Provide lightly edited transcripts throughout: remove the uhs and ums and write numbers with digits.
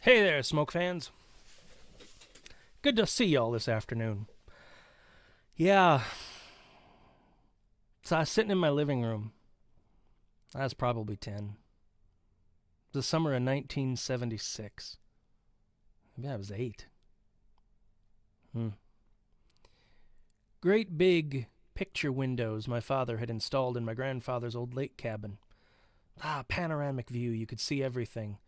Hey there, smoke fans. Good to see y'all this afternoon. Yeah, so I was sitting in my living room. I was probably 10. The summer of 1976. Maybe I was 8. Great big picture windows my father had installed in my grandfather's old lake cabin. Panoramic view, you could see everything.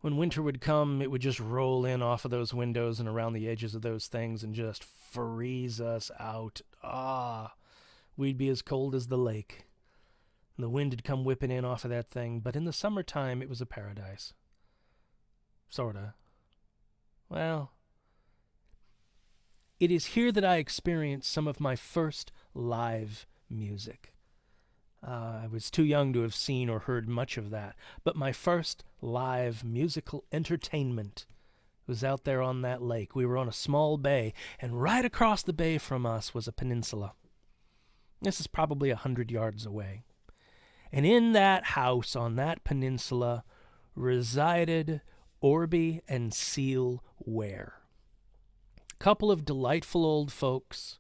When winter would come, it would just roll in off of those windows and around the edges of those things and just freeze us out. We'd be as cold as the lake. The wind had come whipping in off of that thing, but in the summertime it was a paradise. Sorta. Well, it is here that I experienced some of my first live music. I was too young to have seen or heard much of that, but my first live musical entertainment was out there on that lake. We were on a small bay, and right across the bay from us was a peninsula. This is probably 100 yards away. And in that house on that peninsula resided Orby and Seal Ware. A couple of delightful old folks.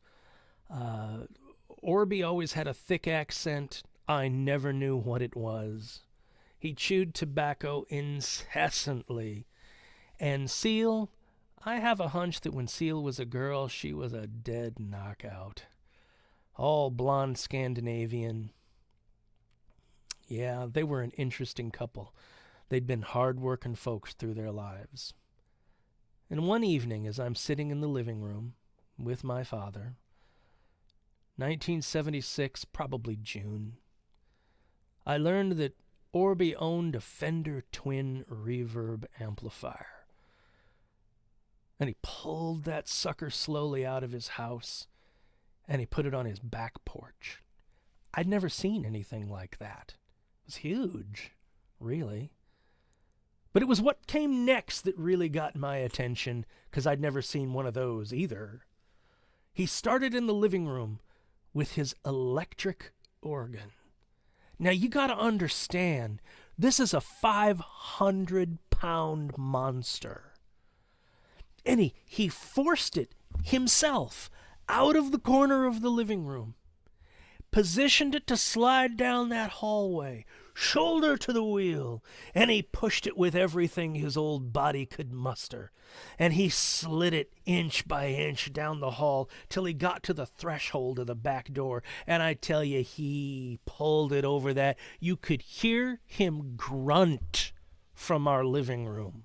Orby always had a thick accent. I never knew what it was. He chewed tobacco incessantly. And Seal, I have a hunch that when Seal was a girl, she was a dead knockout. All blonde Scandinavian. Yeah, they were an interesting couple. They'd been hard-working folks through their lives. And one evening, as I'm sitting in the living room with my father, 1976, probably June, I learned that Orby owned a Fender twin reverb amplifier. And he pulled that sucker slowly out of his house, and he put it on his back porch. I'd never seen anything like that. It was huge, really. But it was what came next that really got my attention, because I'd never seen one of those either. He started in the living room with his electric organ. Now you got to understand, this is a 500-pound monster. And he forced it himself out of the corner of the living room, positioned it to slide down that hallway, shoulder to the wheel, and he pushed it with everything his old body could muster. And he slid it inch by inch down the hall till he got to the threshold of the back door. And I tell you, he pulled it over that. You could hear him grunt from our living room.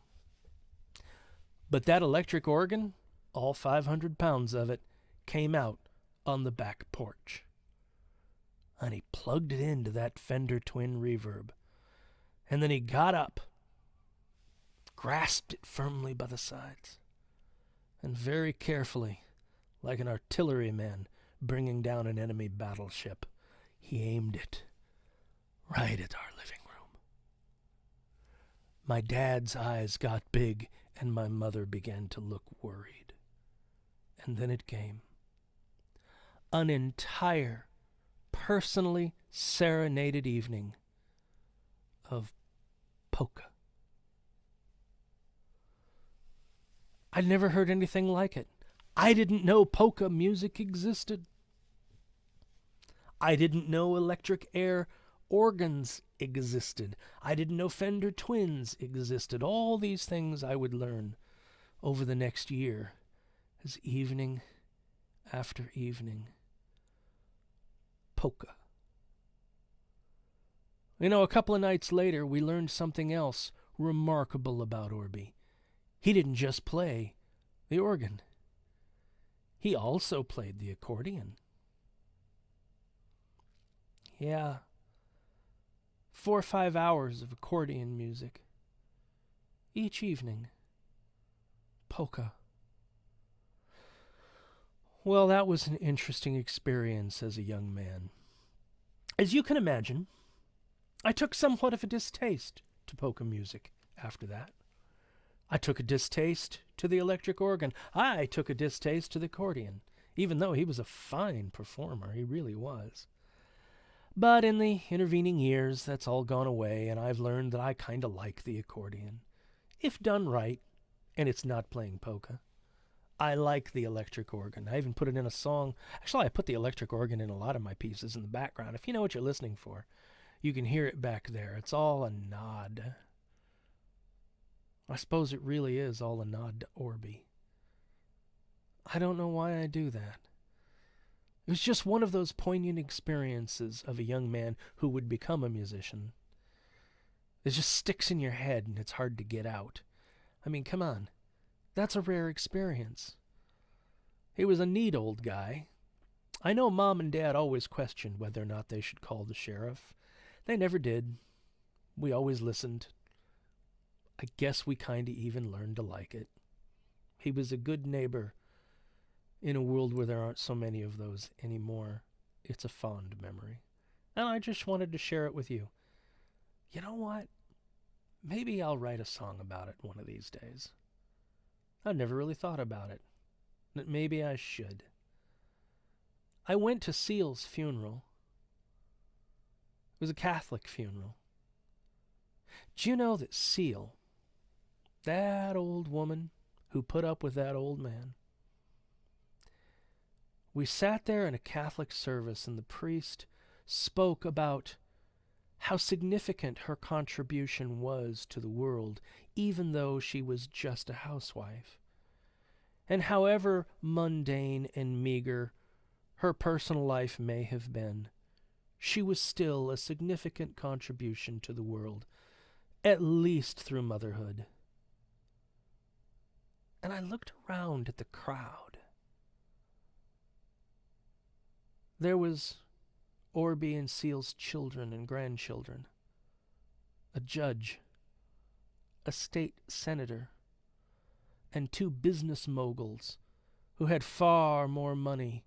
But that electric organ, all 500 pounds of it, came out on the back porch. And he plugged it into that Fender twin reverb. And then he got up, grasped it firmly by the sides, and very carefully, like an artilleryman bringing down an enemy battleship, he aimed it right at our living room. My dad's eyes got big, and my mother began to look worried. And then it came. An entire personally serenaded evening of polka. I'd never heard anything like it. I didn't know polka music existed. I didn't know electric air organs existed. I didn't know Fender twins existed. All these things I would learn over the next year as evening after evening. Polka. You know, a couple of nights later, we learned something else remarkable about Orby. He didn't just play the organ. He also played the accordion. Yeah. 4 or 5 hours of accordion music. Each evening. Polka. Well, that was an interesting experience as a young man. As you can imagine, I took somewhat of a distaste to polka music after that. I took a distaste to the electric organ. I took a distaste to the accordion, even though he was a fine performer. He really was. But in the intervening years, that's all gone away, and I've learned that I kind of like the accordion. if done right, and it's not playing polka. I like the electric organ. I even put it in a song. Actually, I put the electric organ in a lot of my pieces in the background. If you know what you're listening for, you can hear it back there. It's all a nod. I suppose it really is all a nod to Orby. I don't know why I do that. It was just one of those poignant experiences of a young man who would become a musician. It just sticks in your head and it's hard to get out. I mean, come on. That's a rare experience. He was a neat old guy. I know Mom and Dad always questioned whether or not they should call the sheriff. They never did. We always listened. I guess we kind of even learned to like it. He was a good neighbor in a world where there aren't so many of those anymore. It's a fond memory. And I just wanted to share it with you. You know what? Maybe I'll write a song about it one of these days. I've never really thought about it. But maybe I should. I went to Seal's funeral. It was a Catholic funeral. Do you know that Seal, that old woman who put up with that old man, we sat there in a Catholic service and the priest spoke about how significant her contribution was to the world, even though she was just a housewife. And however mundane and meager her personal life may have been, she was still a significant contribution to the world, at least through motherhood. And I looked around at the crowd. There was Orby and Seal's children and grandchildren, a judge, a state senator, and two business moguls who had far more money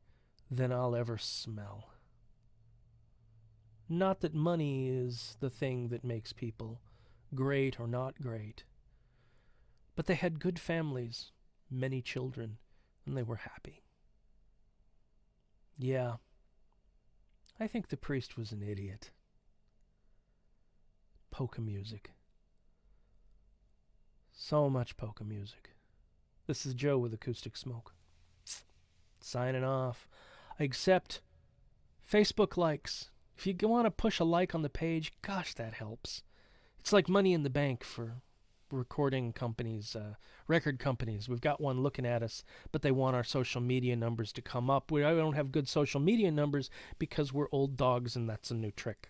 than I'll ever smell. Not that money is the thing that makes people great or not great, but they had good families, many children, and they were happy. Yeah, I think the priest was an idiot. Polka music. So much polka music. This is Joe with Acoustic Smoke. Signing off. I accept Facebook likes. If you want to push a like on the page, gosh, that helps. It's like money in the bank for recording companies, record companies. We've got one looking at us, but they want our social media numbers to come up. I don't have good social media numbers because we're old dogs, and that's a new trick.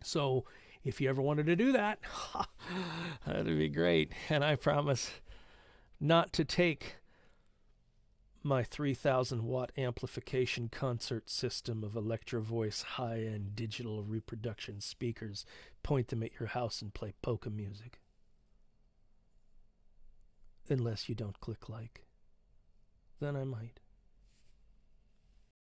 So if you ever wanted to do that, that'd be great. And I promise not to take my 3,000 watt amplification concert system of Electro Voice high-end digital reproduction speakers, point them at your house and play polka music. Unless you don't click like. Then I might.